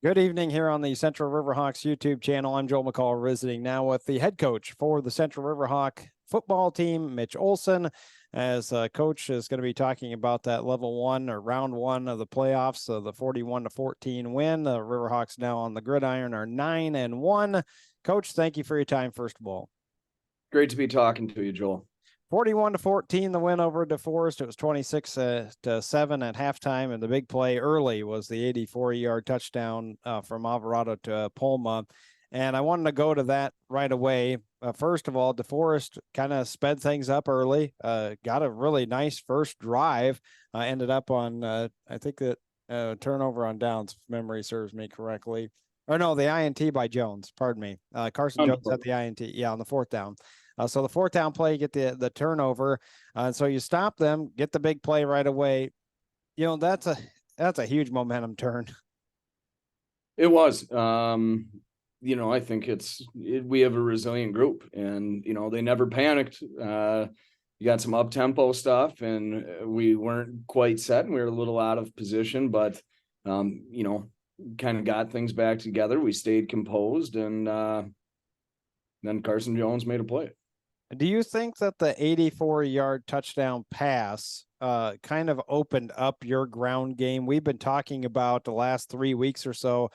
Good evening here on the Central Riverhawks YouTube channel. I'm Joel McCall, visiting now with the head coach for the Central Riverhawk football team, Mitch Olson, as coach is going to be talking about that level one or round one of the playoffs, so the 41-14 win. The Riverhawks now on the gridiron are 9-1. Coach, thank you for your time, first of all. Great to be talking to you, Joel. 41-14, the win over DeForest. It was 26-7 at halftime, and the big play early was the 84-yard touchdown from Alvarado to Palma. And I wanted to go to that right away. First of all, DeForest kind of sped things up early, got a really nice first drive, ended up on, I think that turnover on downs, if memory serves me correctly. Or no, the INT by Jones, pardon me. Carson Jones had the INT, on the fourth down. So the fourth down play, you get the turnover. So you stop them, get the big play right away. That's a huge momentum turn. It was. I think we have a resilient group, and they never panicked. You got some up tempo stuff, and we weren't quite set, and we were a little out of position, but kind of got things back together. We stayed composed, and then Carson Jones made a play. Do you think that the 84-yard touchdown pass kind of opened up your ground game? We've been talking about the last 3 weeks or so.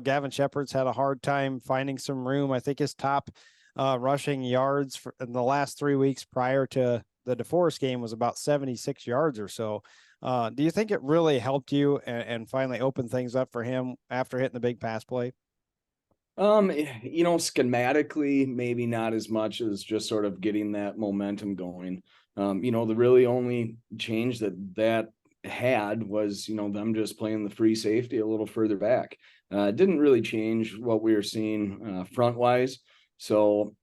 Gavin Shepard's had a hard time finding some room. I think his top rushing yards in the last 3 weeks prior to the DeForest game was about 76 yards or so. Do you think it really helped you and finally opened things up for him after hitting the big pass play? Schematically, maybe not as much as just sort of getting that momentum going. The really only change that had was, them just playing the free safety a little further back. Didn't really change what we were seeing front wise. So,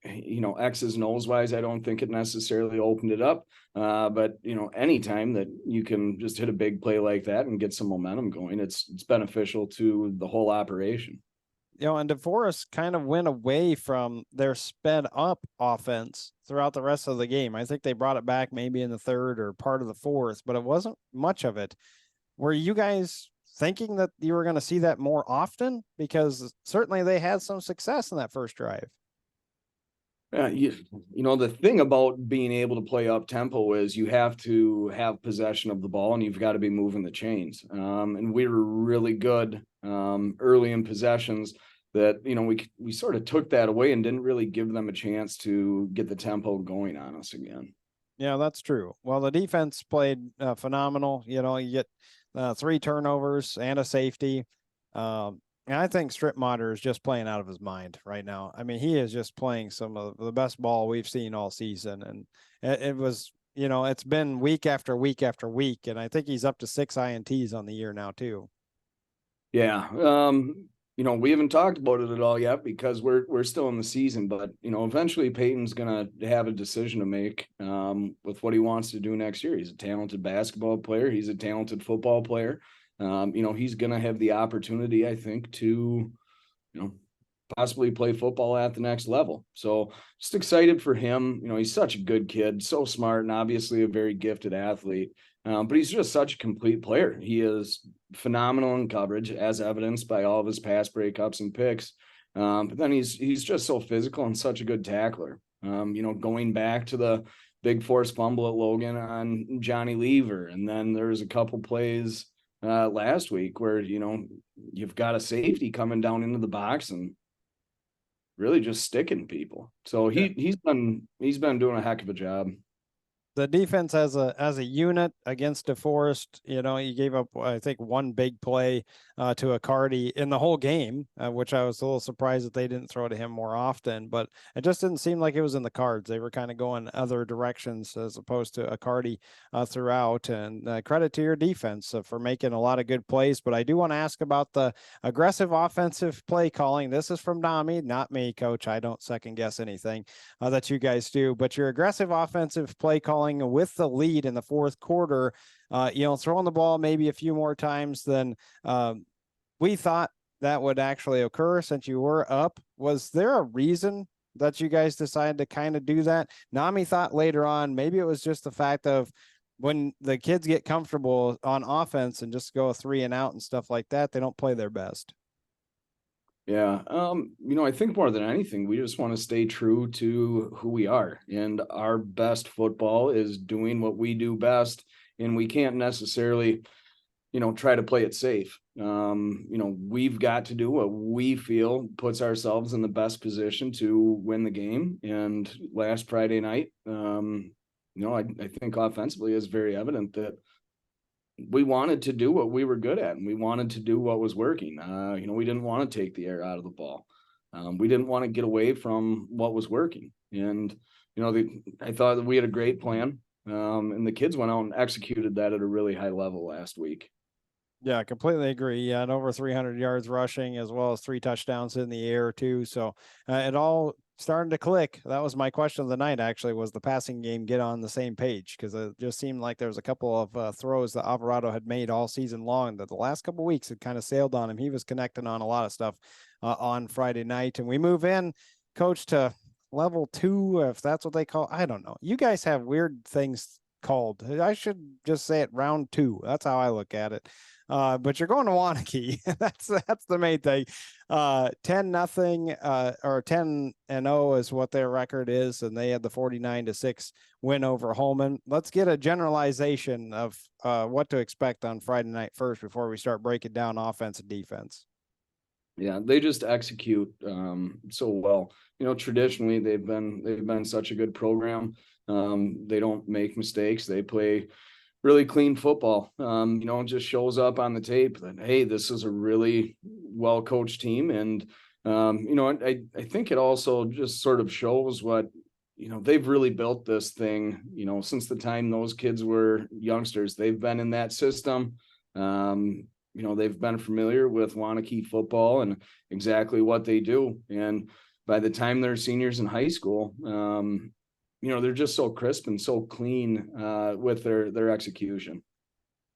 X's and O's wise, I don't think it necessarily opened it up. But anytime that you can just hit a big play like that and get some momentum going, it's beneficial to the whole operation. And DeForest kind of went away from their sped up offense throughout the rest of the game. I think they brought it back maybe in the third or part of the fourth, but it wasn't much of it. Were you guys thinking that you were going to see that more often? Because certainly they had some success in that first drive. The thing about being able to play up tempo is you have to have possession of the ball, and you've got to be moving the chains. And we were really good early in possessions that, we sort of took that away and didn't really give them a chance to get the tempo going on us again. Yeah, that's true. Well, the defense played phenomenal. You get 3 turnovers and a safety. And I think Strip Motter is just playing out of his mind right now. I mean, he is just playing some of the best ball we've seen all season. And it was, it's been week after week after week. And I think he's up to 6 INTs on the year now, too. Yeah. We haven't talked about it at all yet because we're still in the season, but eventually Peyton's gonna have a decision to make with what he wants to do next year. He's a talented basketball player. He's a talented football player. He's gonna have the opportunity, I think, to possibly play football at the next level. So just excited for him. He's such a good kid, so smart, and obviously a very gifted athlete. But he's just such a complete player. He is phenomenal in coverage, as evidenced by all of his pass breakups and picks. But then he's just so physical and such a good tackler. Going back to the big forced fumble at Logan on Johnny Lever, and then there's a couple plays last week where you've got a safety coming down into the box and really just sticking people. So he's been doing a heck of a job. The defense as a unit against DeForest, you gave up, I think, one big play to Accardi in the whole game, which I was a little surprised that they didn't throw to him more often, but it just didn't seem like it was in the cards. They were kind of going other directions as opposed to Accardi throughout, and credit to your defense for making a lot of good plays. But I do want to ask about the aggressive offensive play calling. This is from Nami, not me, Coach. I don't second guess anything that you guys do, but your aggressive offensive play calling with the lead in the fourth quarter, throwing the ball maybe a few more times than we thought that would actually occur since you were up. Was there a reason that you guys decided to kind of do that? Nami thought later on maybe it was just the fact of when the kids get comfortable on offense and just go a 3 and out and stuff like that, they don't play their best. Yeah. I think more than anything, we just want to stay true to who we are. And our best football is doing what we do best. And we can't necessarily, try to play it safe. We've got to do what we feel puts ourselves in the best position to win the game. And last Friday night, I think offensively is very evident that we wanted to do what we were good at, and we wanted to do what was working. We didn't want to take the air out of the ball. We didn't want to get away from what was working. And, I thought that we had a great plan. And the kids went out and executed that at a really high level last week. Yeah, I completely agree. Yeah, and over 300 yards rushing as well as 3 touchdowns in the air too. So it all started to click. That was my question of the night. Actually, was the passing game get on the same page? Because it just seemed like there was a couple of throws that Alvarado had made all season long that the last couple of weeks had kind of sailed on him. He was connecting on a lot of stuff on Friday night, and we move in, coach, to level 2, if that's what they call. I don't know. You guys have weird things called. I should just say it round 2. That's how I look at it. But you're going to Waunakee. That's the main thing. 10-0 or 10-0 is what their record is, and they had the 49-6 win over Holman. Let's get a generalization of what to expect on Friday night first before we start breaking down offense and defense. Yeah, they just execute so well. Traditionally they've been such a good program. They don't make mistakes. They play really clean football. It just shows up on the tape that, hey, this is a really well coached team. And I think it also just sort of shows what they've really built this thing, since the time those kids were youngsters. They've been in that system. They've been familiar with Waunakee football and exactly what they do. And by the time they're seniors in high school, they're just so crisp and so clean with their execution.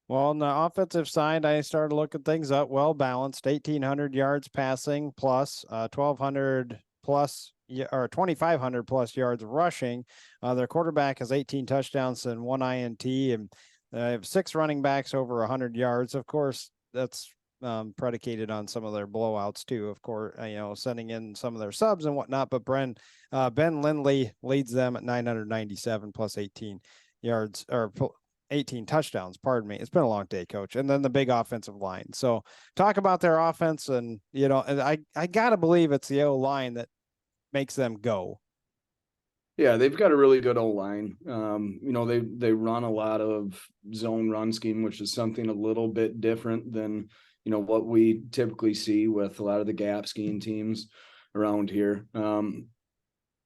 Well, on the offensive side, I started looking things up. Well balanced, 1,800 yards passing plus 1,200 plus or 2,500 plus yards rushing. Their quarterback has 18 touchdowns and 1 INT, and they have 6 running backs over 100 yards. Of course, that's predicated on some of their blowouts too. Of course, sending in some of their subs and whatnot. But Ben Lindley leads them at 997 plus 18 yards or 18 touchdowns. Pardon me. It's been a long day, coach. And then the big offensive line. So talk about their offense, and and I gotta believe it's the O line that makes them go. Yeah, they've got a really good O-line. They run a lot of zone run scheme, which is something a little bit different than what we typically see with a lot of the gap scheme teams around here.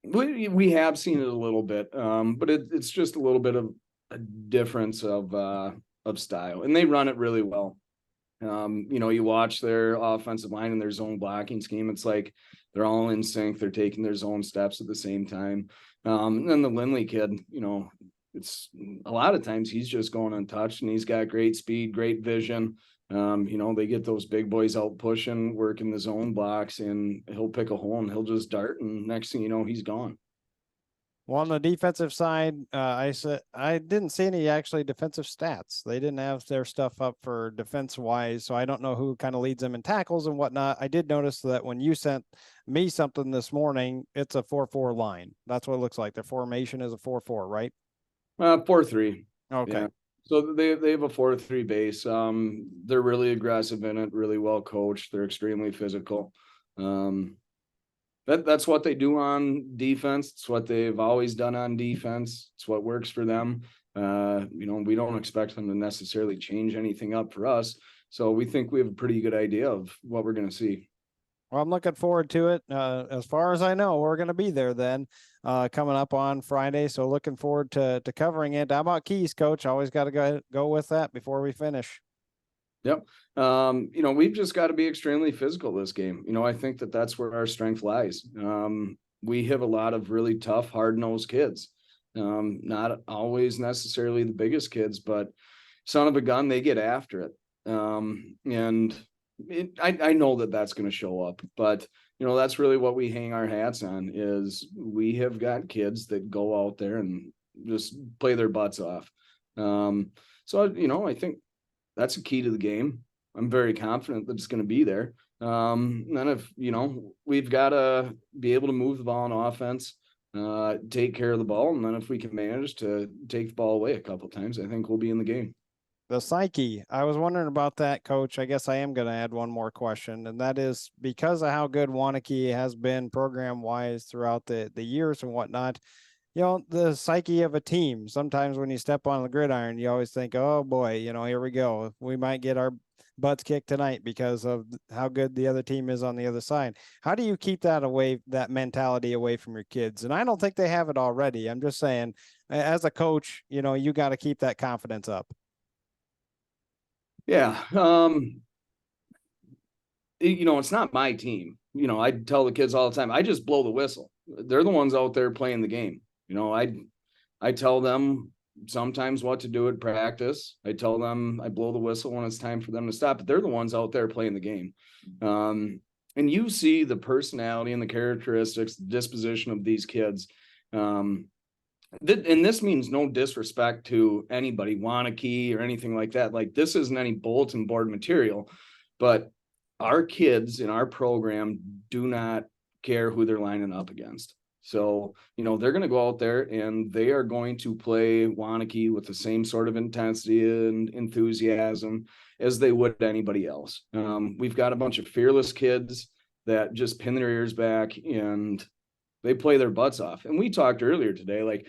We have seen it a little bit, but it's just a little bit of a difference of style, and they run it really well. You watch their offensive line and their zone blocking scheme. It's like they're all in sync. They're taking their zone steps at the same time. And then the Lindley kid, it's a lot of times he's just going untouched, and he's got great speed, great vision. They get those big boys out pushing, working the zone blocks, and he'll pick a hole and he'll just dart, and next thing you know, he's gone. Well, on the defensive side, I didn't see any actually defensive stats. They didn't have their stuff up for defense wise, so I don't know who kind of leads them in tackles and whatnot. I did notice that when you sent me something this morning, it's a 4-4 line. That's what it looks like. Their formation is a 4-4, right? 4-3. Okay. Yeah. So they have a 4-3 base. They're really aggressive in it, really well coached. They're extremely physical. That's what they do on defense. It's what they've always done on defense. It's what works for them. We don't expect them to necessarily change anything up for us. So we think we have a pretty good idea of what we're going to see. Well, I'm looking forward to it. As far as I know, we're going to be there then coming up on Friday. So looking forward to covering it. How about keys, coach? Always got to go with that before we finish. Yep. We've just got to be extremely physical this game. I think that's where our strength lies. We have a lot of really tough, hard-nosed kids. Not always necessarily the biggest kids, but son of a gun, they get after it. I know that's going to show up, but that's really what we hang our hats on. Is we have got kids that go out there and just play their butts off. So, I think that's a key to the game. I'm very confident that it's going to be there. And then if, we've got to be able to move the ball on offense, take care of the ball. And then if we can manage to take the ball away a couple of times, I think we'll be in the game. The psyche. I was wondering about that, Coach. I guess I am going to add one more question, and that is because of how good Waunakee has been program wise throughout the years and whatnot. The psyche of a team. Sometimes when you step on the gridiron, you always think, "Oh boy, here we go. We might get our butts kicked tonight because of how good the other team is on the other side." How do you keep that mentality away from your kids? And I don't think they have it already. I'm just saying, as a coach, you got to keep that confidence up. Yeah. It's not my team. I tell the kids all the time, I just blow the whistle. They're the ones out there playing the game. I tell them sometimes what to do at practice. I tell them I blow the whistle when it's time for them to stop, but they're the ones out there playing the game. And you see the personality and the characteristics, the disposition of these kids. And this means no disrespect to anybody, Waunakee or anything like that. Like, this isn't any bulletin board material, but our kids in our program do not care who they're lining up against. So, they're going to go out there and they are going to play Waunakee with the same sort of intensity and enthusiasm as they would anybody else. We've got a bunch of fearless kids that just pin their ears back and they play their butts off. And we talked earlier today, like,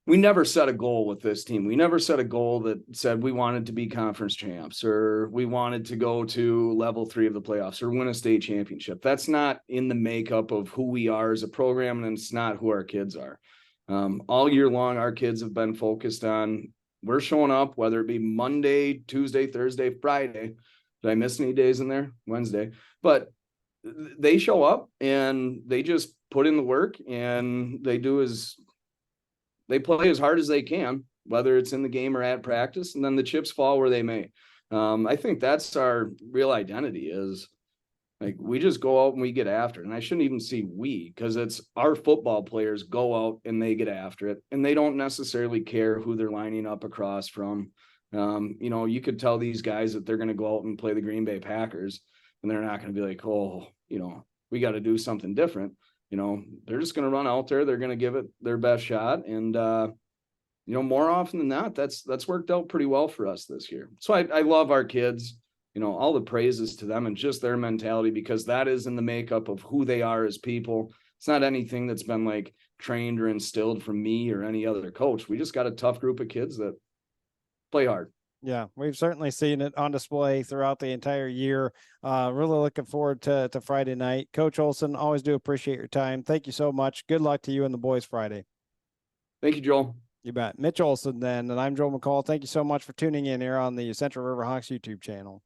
we never set a goal with this team. We never set a goal that said we wanted to be conference champs or we wanted to go to level 3 of the playoffs or win a state championship. That's not in the makeup of who we are as a program, and it's not who our kids are. All year long, our kids have been focused on, we're showing up, whether it be Monday, Tuesday, Thursday, Friday. Did I miss any days in there? Wednesday. But they show up and they just put in the work and they play as hard as they can, whether it's in the game or at practice, and then the chips fall where they may. I think that's our real identity, is like, we just go out and we get after it. And I shouldn't even see we, because it's our football players go out and they get after it, and they don't necessarily care who they're lining up across from. You could tell these guys that they're going to go out and play the Green Bay Packers, and they're not going to be like, oh, we got to do something different. They're just going to run out there. They're going to give it their best shot. And, more often than not, that's worked out pretty well for us this year. So I love our kids, all the praises to them and just their mentality, because that is in the makeup of who they are as people. It's not anything that's been like trained or instilled from me or any other coach. We just got a tough group of kids that play hard. Yeah, we've certainly seen it on display throughout the entire year. Really looking forward to Friday night. Coach Olson, always do appreciate your time. Thank you so much. Good luck to you and the boys Friday. Thank you, Joel. You bet. Mitch Olson then, and I'm Joel McCall. Thank you so much for tuning in here on the Central River Hawks YouTube channel.